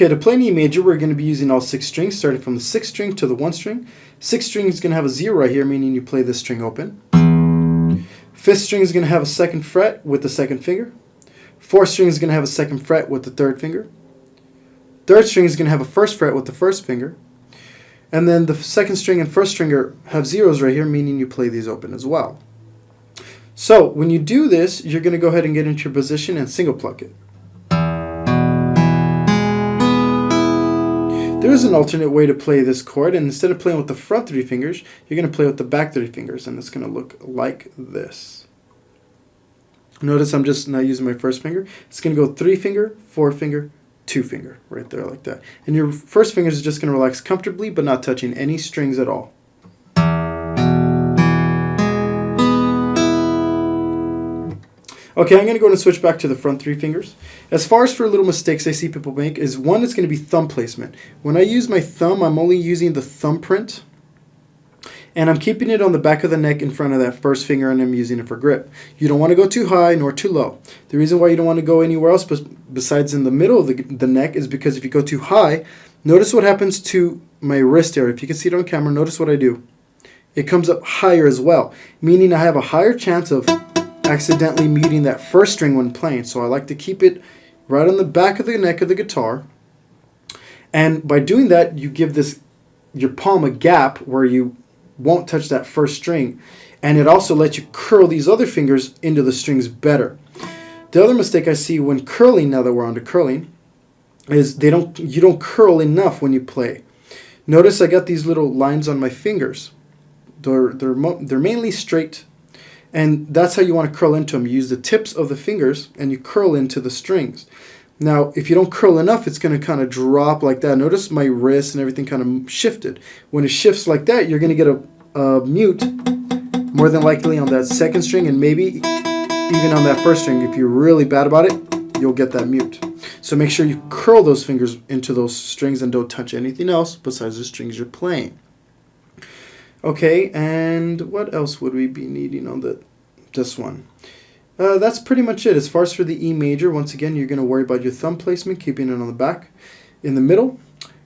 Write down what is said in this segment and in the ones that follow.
Okay, to play an E major, we're going to be using all 6 strings, starting from the 6th string to the 1 string. 6th string is going to have a 0 right here, meaning you play this string open. 5th string is going to have a 2nd fret with the 2nd finger. 4th string is going to have a 2nd fret with the 3rd finger. 3rd string is going to have a 1st fret with the 1st finger. And then the 2nd string and 1st string have zeros right here, meaning you play these open as well. So when you do this, you're going to go ahead and get into your position and single pluck it. There is an alternate way to play this chord, and instead of playing with the front 3 fingers, you're going to play with the back 3 fingers, and it's going to look like this. Notice I'm just not using my 1st finger. It's going to go 3 finger, 4 finger, 2 finger, right there like that. And your 1st finger is just going to relax comfortably, but not touching any strings at all. Okay, I'm going to go and switch back to the front 3 fingers. As far as for little mistakes I see people make is one is going to be thumb placement. When I use my thumb, I'm only using the thumbprint, and I'm keeping it on the back of the neck in front of that 1st finger, and I'm using it for grip. You don't want to go too high nor too low. The reason why you don't want to go anywhere else besides in the middle of the neck is because if you go too high, notice what happens to my wrist area. If you can see it on camera, notice what I do. It comes up higher as well, meaning I have a higher chance of accidentally muting that 1st string when playing. So I like to keep it right on the back of the neck of the guitar, and by doing that you give your palm a gap where you won't touch that 1st string, and it also lets you curl these other fingers into the strings better. The other mistake I see when curling, now that we're on to curling, is you don't curl enough when you play. Notice I got these little lines on my fingers. They're mainly straight, and that's how you want to curl into them. You use the tips of the fingers and you curl into the strings. Now, if you don't curl enough, it's going to kind of drop like that. Notice my wrist and everything kind of shifted. When it shifts like that, you're going to get a mute, more than likely on that 2nd string, and maybe even on that 1st string. If you're really bad about it, you'll get that mute. So make sure you curl those fingers into those strings and don't touch anything else besides the strings you're playing. Okay, and what else would we be needing on this one? That's pretty much it. As far as for the E major, once again, you're going to worry about your thumb placement, keeping it on the back, in the middle,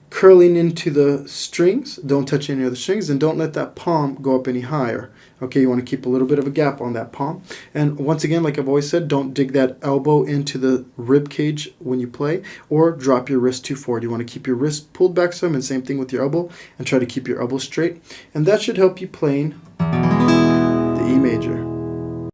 curling into the strings. Don't touch any of the strings, and don't let that palm go up any higher. Okay, you want to keep a little bit of a gap on that palm. And once again, like I've always said, don't dig that elbow into the rib cage when you play, or drop your wrist too forward. You want to keep your wrist pulled back some, and same thing with your elbow, and try to keep your elbow straight. And that should help you playing